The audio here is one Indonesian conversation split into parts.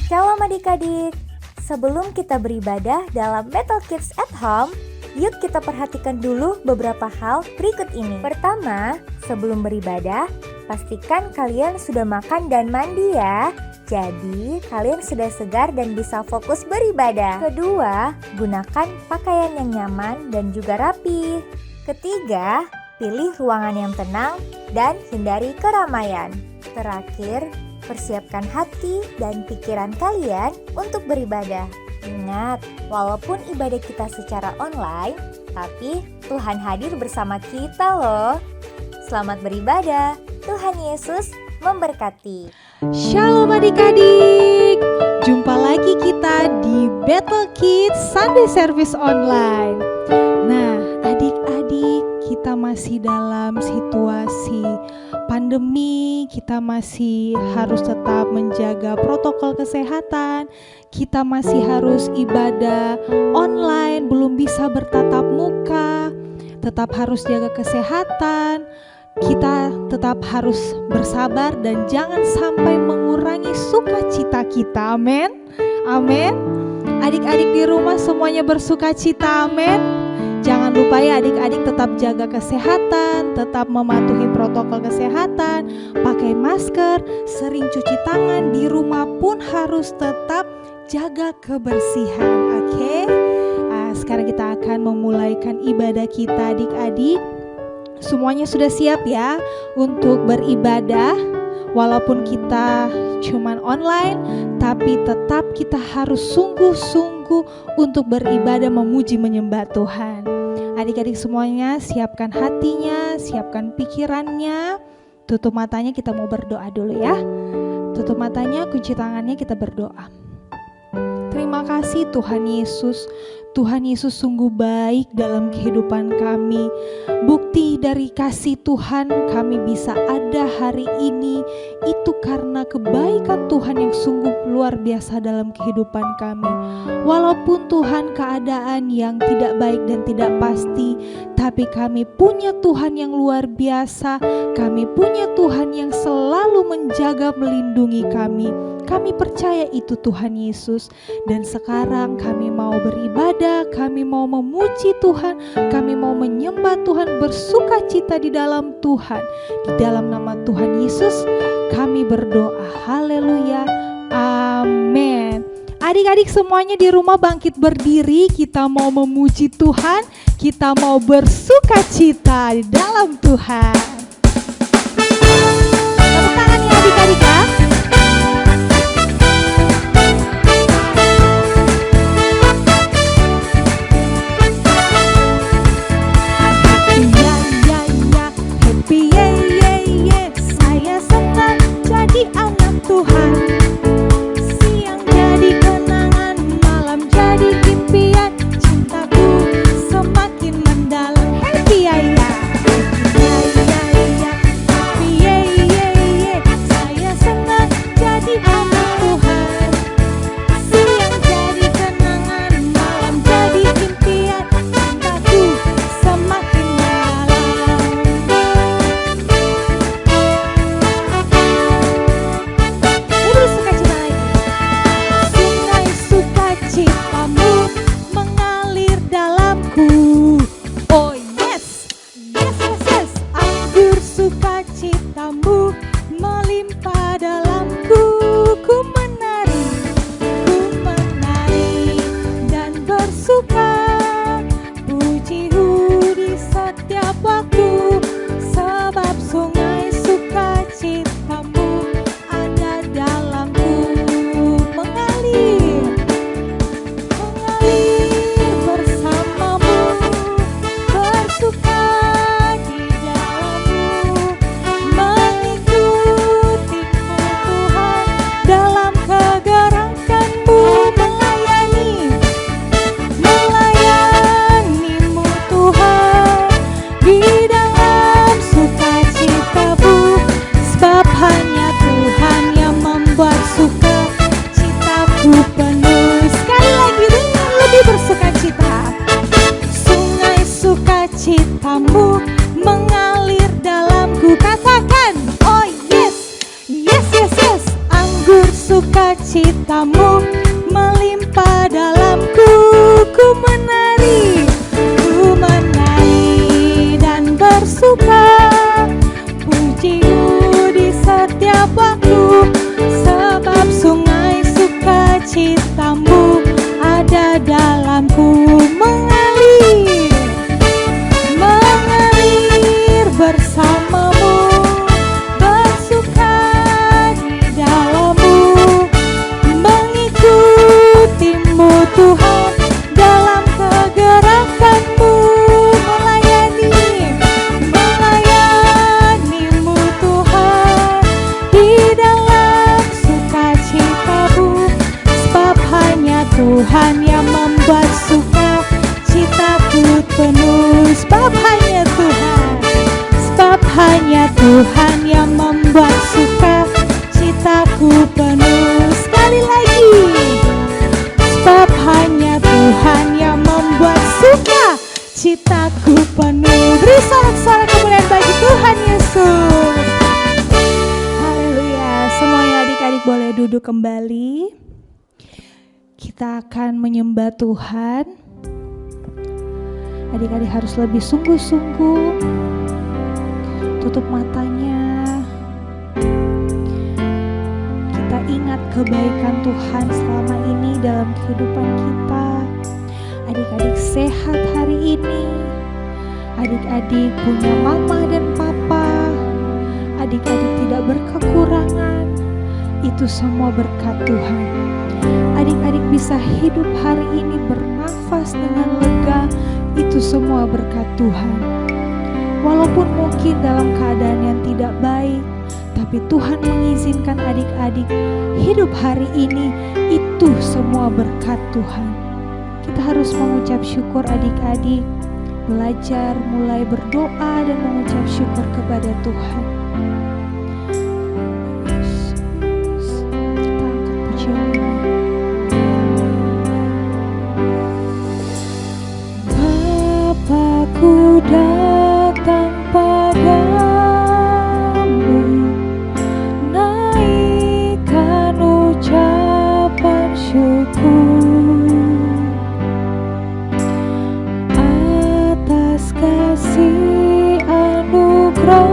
Shalom adik-adik, sebelum kita beribadah dalam Battle Kids at Home, yuk kita perhatikan dulu beberapa hal berikut ini. Pertama, sebelum beribadah, pastikan kalian sudah makan dan mandi ya. Jadi, kalian sudah segar dan bisa fokus beribadah. Kedua, gunakan pakaian yang nyaman dan juga rapi. Ketiga, pilih ruangan yang tenang dan hindari keramaian. Terakhir, persiapkan hati dan pikiran kalian untuk beribadah. Ingat, walaupun ibadah kita secara online, tapi Tuhan hadir bersama kita loh. Selamat beribadah, Tuhan Yesus memberkati. Shalom adik-adik, jumpa lagi kita di Battle Kids Sunday Service Online. Nah, adik-adik, kita masih dalam situasi pandemi, kita masih harus tetap menjaga protokol kesehatan, kita masih harus ibadah online, belum bisa bertatap muka, tetap harus jaga kesehatan, kita tetap harus bersabar dan jangan sampai mengurangi sukacita kita, amin, amin. Adik-adik di rumah semuanya bersukacita, amin. Jangan lupa ya adik-adik tetap jaga kesehatan, tetap mematuhi protokol kesehatan, pakai masker, sering cuci tangan, di rumah pun harus tetap jaga kebersihan, oke? Sekarang kita akan memulaikan ibadah kita adik-adik. Semuanya sudah siap ya untuk beribadah, walaupun kita cuman online, tapi tetap kita harus sungguh-sungguh untuk beribadah memuji menyembah Tuhan. Adik-adik semuanya siapkan hatinya, siapkan pikirannya, tutup matanya, kita mau berdoa dulu ya. Tutup matanya, kunci tangannya, kita berdoa. Terima kasih Tuhan Yesus. Tuhan Yesus sungguh baik dalam kehidupan kami. Bukti dari kasih Tuhan kami bisa ada hari ini itu karena kebaikan Tuhan yang sungguh luar biasa dalam kehidupan kami. Walaupun Tuhan keadaan yang tidak baik dan tidak pasti, tapi kami punya Tuhan yang luar biasa. Kami punya Tuhan yang selalu menjaga, melindungi kami. Kami percaya itu Tuhan Yesus. Dan sekarang kami mau beribadah, kami mau memuji Tuhan, kami mau menyembah Tuhan, bersuka cita di dalam Tuhan. Di dalam nama Tuhan Yesus kami berdoa, haleluya, amin. Adik-adik semuanya di rumah bangkit berdiri, kita mau memuji Tuhan, kita mau bersuka cita di dalam Tuhan. Tepuk tangan ya adik-adik ya. Citamu mengalir dalamku, katakan oh yes, yes, yes, yes. Anggur sukacita cintamu melimpah dalamku. Ku menari dan bersuka, pujimu di setiap waktu, sebab sungai sukacitamu ada dalamku. Mengalir bersamamu, bersuka di dalammu, mengikutimu Tuhan dalam kegerakanmu, melayanimu Tuhan di dalam sukacitamu, sebab hanya Tuhan yang membuat suka citaku penuh. Sebab hanya Tuhan yang membuat suka citaku penuh. Sekali lagi, sebab hanya Tuhan yang membuat suka citaku penuh. Beri sorak-sorak kemuliaan bagi Tuhan Yesus. Haleluya. Semuanya adik-adik boleh duduk kembali. Kita akan menyembah Tuhan. Adik-adik harus lebih sungguh-sungguh. Tutup matanya. Kita ingat kebaikan Tuhan selama ini dalam kehidupan kita. Adik-adik sehat hari ini. Adik-adik punya mama dan papa. Adik-adik tidak berkekurangan. Itu semua berkat Tuhan. Adik-adik bisa hidup hari ini bernafas dengan lega. Itu semua berkat Tuhan. Walaupun mungkin dalam keadaan yang tidak baik, tapi Tuhan mengizinkan adik-adik hidup hari ini. Itu semua berkat Tuhan. Kita harus mengucap syukur adik-adik. Belajar mulai berdoa dan mengucap syukur kepada Tuhan. Yesus, kita angkat pujian ini. Bapakku datang padamu, naikkan ucapan syukur atas kasih anugerah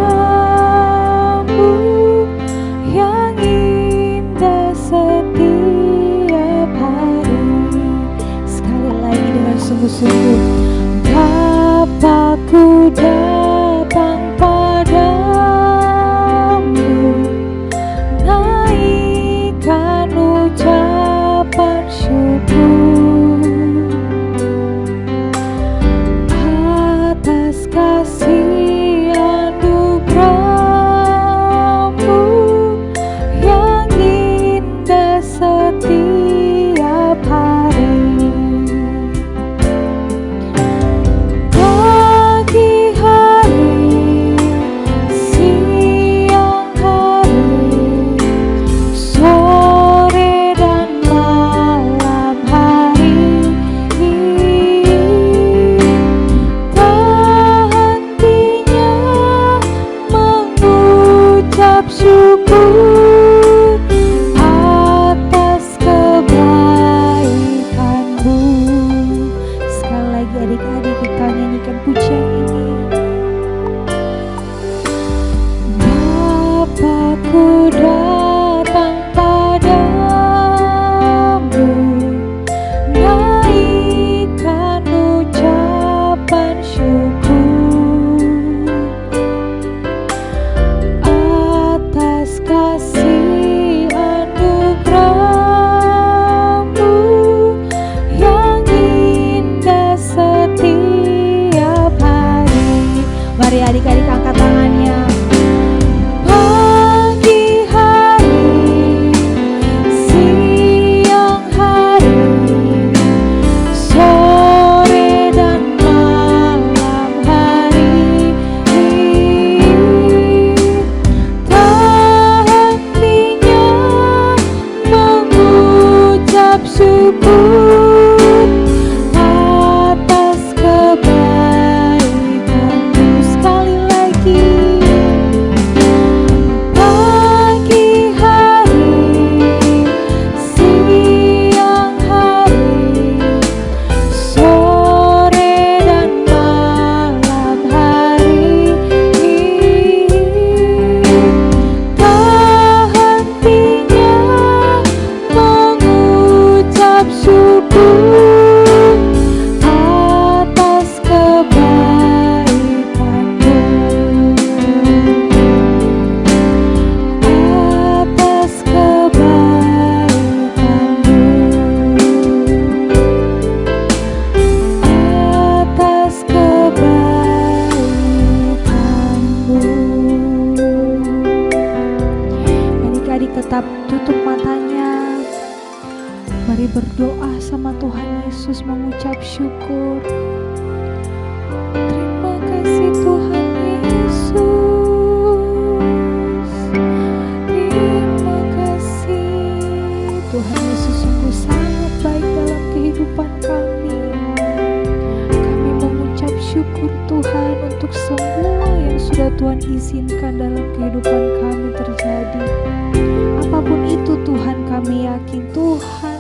Mari berdoa sama Tuhan Yesus, mengucap syukur. Terima kasih Tuhan Yesus. Terima kasih Tuhan Yesus, sungguh sangat baik dalam kehidupan kami. Kami mengucap syukur Tuhan untuk semua yang sudah Tuhan izinkan dalam kehidupan kami terjadi. Apapun itu Tuhan, kami yakin Tuhan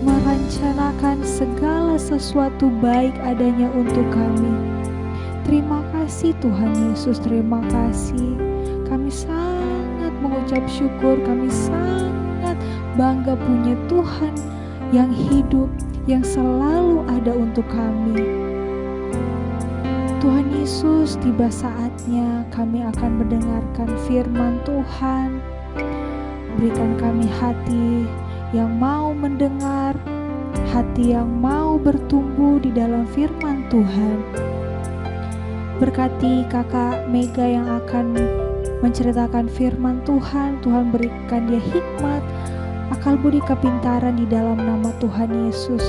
merencanakan segala sesuatu baik adanya untuk kami. Terima kasih Tuhan Yesus, terima kasih. Kami sangat mengucap syukur, kami sangat bangga punya Tuhan yang hidup, yang selalu ada untuk kami. Tuhan Yesus, tiba saatnya kami akan mendengarkan firman Tuhan. Berikan kami hati yang mau mendengar, hati yang mau bertumbuh di dalam firman Tuhan. Berkati kakak Mega yang akan menceritakan firman Tuhan. Tuhan berikan dia hikmat, akal budi kepintaran di dalam nama Tuhan Yesus.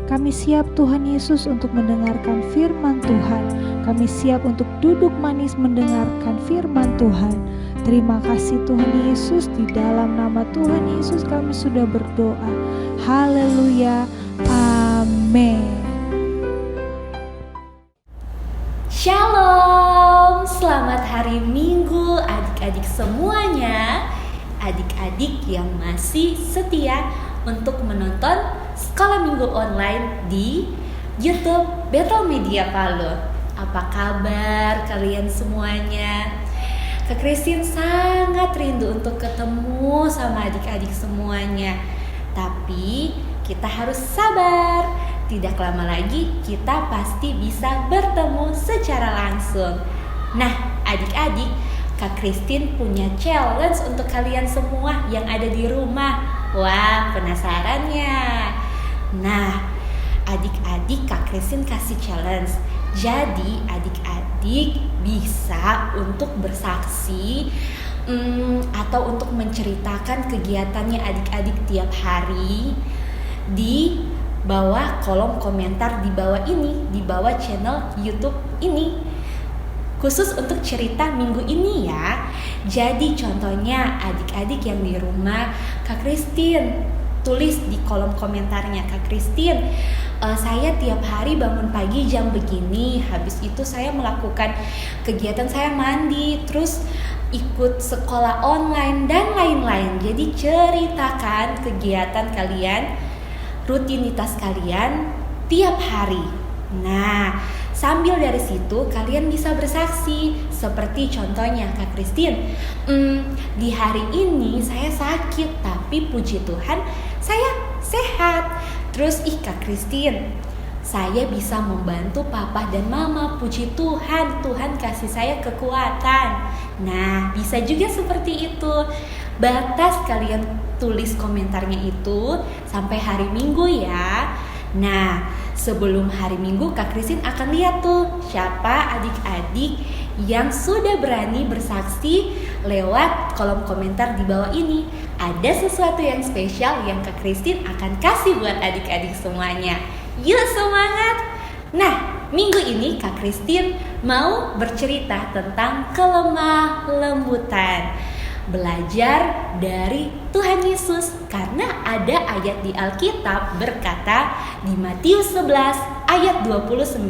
Kami siap Tuhan Yesus untuk mendengarkan firman Tuhan. Kami siap untuk duduk manis mendengarkan firman Tuhan. Terima kasih Tuhan Yesus, di dalam nama Tuhan Yesus kami sudah berdoa. Haleluya, amin. Shalom, selamat hari Minggu adik-adik semuanya. Adik-adik yang masih setia untuk menonton Sekolah Minggu Online di YouTube Bethel Media Palu. Apa kabar kalian semuanya? Kak Christine sangat rindu untuk ketemu sama adik-adik semuanya. Tapi kita harus sabar. Tidak lama lagi kita pasti bisa bertemu secara langsung. Nah, adik-adik, Kak Christine punya challenge untuk kalian semua yang ada di rumah. Wah, penasaran ya? Nah, adik-adik, Kak Christine kasih challenge. Jadi adik-adik bisa untuk bersaksi atau untuk menceritakan kegiatannya adik-adik tiap hari di bawah kolom komentar di bawah ini, di bawah channel YouTube ini. Khusus untuk cerita minggu ini ya. Jadi contohnya adik-adik yang di rumah, Kak Christine tulis di kolom komentarnya, Kak Christine, saya tiap hari bangun pagi jam begini, habis itu saya melakukan kegiatan, saya mandi, terus ikut sekolah online dan lain-lain. Jadi ceritakan kegiatan kalian, rutinitas kalian tiap hari. Nah, sambil dari situ kalian bisa bersaksi. Seperti contohnya Kak Christine, di hari ini saya sakit, tapi puji Tuhan saya sehat. Terus Kak Christine, saya bisa membantu papa dan mama, puji Tuhan, Tuhan kasih saya kekuatan. Nah, bisa juga seperti itu. Batas kalian tulis komentarnya itu sampai hari Minggu ya. Nah, sebelum hari Minggu Kak Christine akan lihat tuh siapa adik-adik yang sudah berani bersaksi lewat kolom komentar di bawah ini. Ada sesuatu yang spesial yang Kak Christine akan kasih buat adik-adik semuanya. Yuk semangat! Nah, minggu ini Kak Christine mau bercerita tentang kelemah lembutan. Belajar dari Tuhan Yesus, karena ada ayat di Alkitab berkata di Matius 11 ayat 29,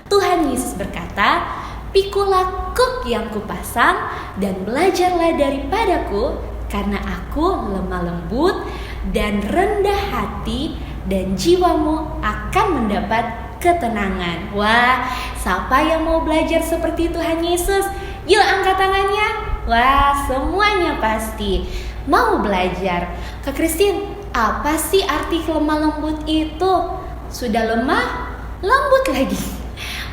Tuhan Yesus berkata, "Pikulah kuk yang kupasang dan belajarlah daripadaku, karena aku lemah lembut dan rendah hati, dan jiwamu akan mendapat ketenangan." Wah, siapa yang mau belajar seperti Tuhan Yesus? Yuk angkat tangannya. Wah, semuanya pasti mau belajar. Kak Christine, apa sih arti lemah lembut itu? Sudah lemah, lembut lagi.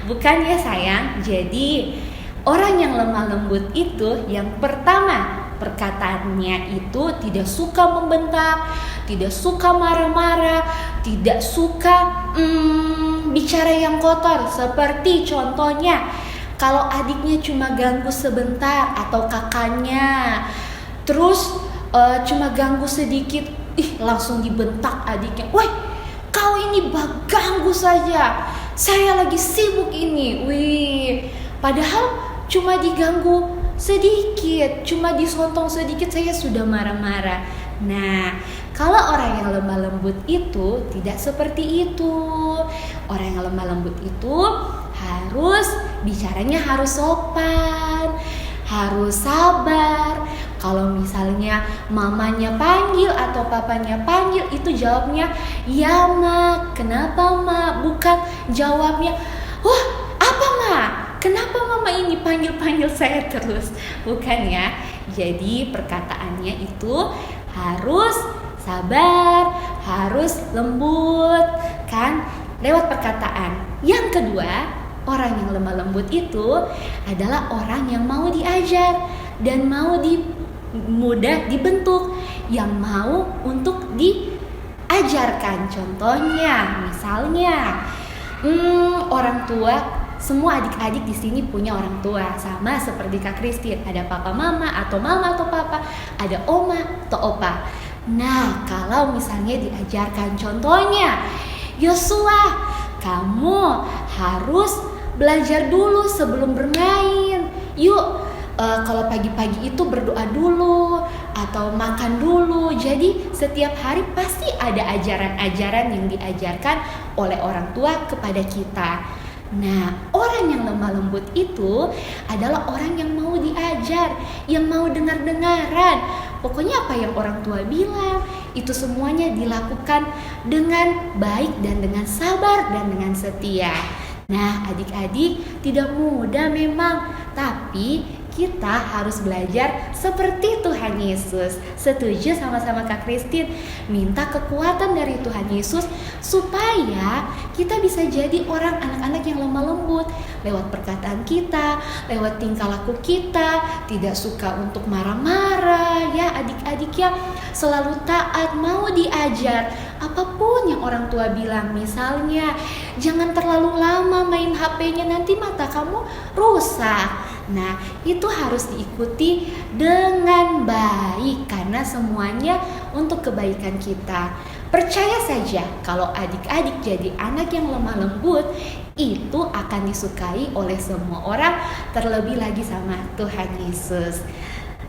Bukan ya sayang. Jadi orang yang lemah lembut itu yang pertama, perkataannya itu tidak suka membentak, tidak suka marah-marah, tidak suka bicara yang kotor. Seperti contohnya, kalau adiknya cuma ganggu sebentar atau kakaknya, terus cuma ganggu sedikit, langsung dibentak adiknya. Woi, kau ini ganggu saja. Saya lagi sibuk ini. Wih, padahal cuma diganggu sedikit, cuma disontong sedikit saya sudah marah-marah. Nah, kalau orang yang lemah lembut itu tidak seperti itu. Orang yang lemah lembut itu bicaranya harus sopan, harus sabar. Kalau misalnya mamanya panggil atau papanya panggil, itu jawabnya ya ma. Kenapa ma? Bukan jawabnya wah apa ma? Kenapa mama ini panggil-panggil saya terus? Bukan ya. Jadi perkataannya itu harus sabar, harus lembut kan lewat perkataan. Yang kedua, orang yang lemah lembut itu adalah orang yang mau diajar dan mau mudah dibentuk, yang mau untuk diajarkan. Contohnya, misalnya orang tua. Semua adik-adik di sini punya orang tua, sama seperti Kak Christine. Ada papa mama atau papa, ada oma atau opa. Nah, kalau misalnya diajarkan contohnya, Yosua, kamu harus belajar dulu sebelum bermain. Yuk, kalau pagi-pagi itu berdoa dulu atau makan dulu. Jadi setiap hari pasti ada ajaran-ajaran yang diajarkan oleh orang tua kepada kita. Nah, orang yang lemah lembut itu adalah orang yang mau diajar, yang mau dengar-dengaran. Pokoknya apa yang orang tua bilang, itu semuanya dilakukan dengan baik dan dengan sabar dan dengan setia. Nah, adik-adik, tidak mudah memang, tapi kita harus belajar seperti Tuhan Yesus. Setuju sama-sama Kak Christine? Minta kekuatan dari Tuhan Yesus supaya kita bisa jadi orang anak-anak yang lemah lembut. Lewat perkataan kita, lewat tingkah laku kita, tidak suka untuk marah-marah ya adik-adik, yang selalu taat, mau diajar. Apapun yang orang tua bilang, misalnya jangan terlalu lama main HP-nya, nanti mata kamu rusak. Nah, itu harus diikuti dengan baik karena semuanya untuk kebaikan kita. Percaya saja kalau adik-adik jadi anak yang lemah lembut, itu akan disukai oleh semua orang, terlebih lagi sama Tuhan Yesus.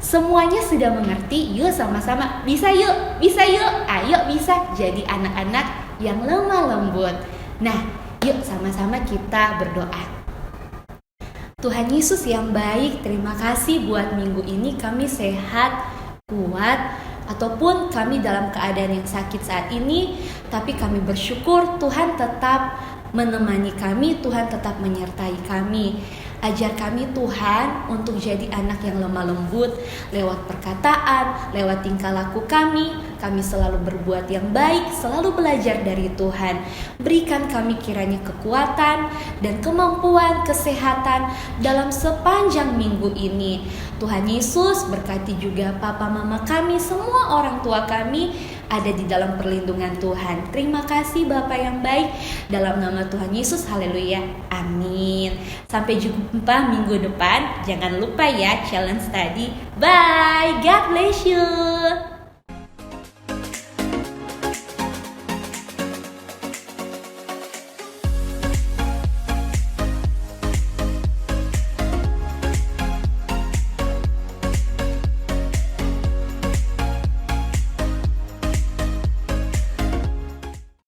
Semuanya sudah mengerti, yuk sama-sama bisa yuk, ayo bisa jadi anak-anak yang lemah lembut. Nah, yuk sama-sama kita berdoa. Tuhan Yesus yang baik, terima kasih buat minggu ini kami sehat, kuat, ataupun kami dalam keadaan yang sakit saat ini, tapi kami bersyukur Tuhan tetap menemani kami, Tuhan tetap menyertai kami. Ajar kami Tuhan untuk jadi anak yang lemah lembut lewat perkataan, lewat tingkah laku kami selalu berbuat yang baik, selalu belajar dari Tuhan. Berikan kami kiranya kekuatan dan kemampuan, kesehatan dalam sepanjang minggu ini. Tuhan Yesus berkati juga papa mama kami, semua orang tua kami ada di dalam perlindungan Tuhan. Terima kasih Bapa yang baik, dalam nama Tuhan Yesus, haleluya, amin. Sampai jumpa minggu depan. Jangan lupa ya challenge tadi. Bye, God bless you.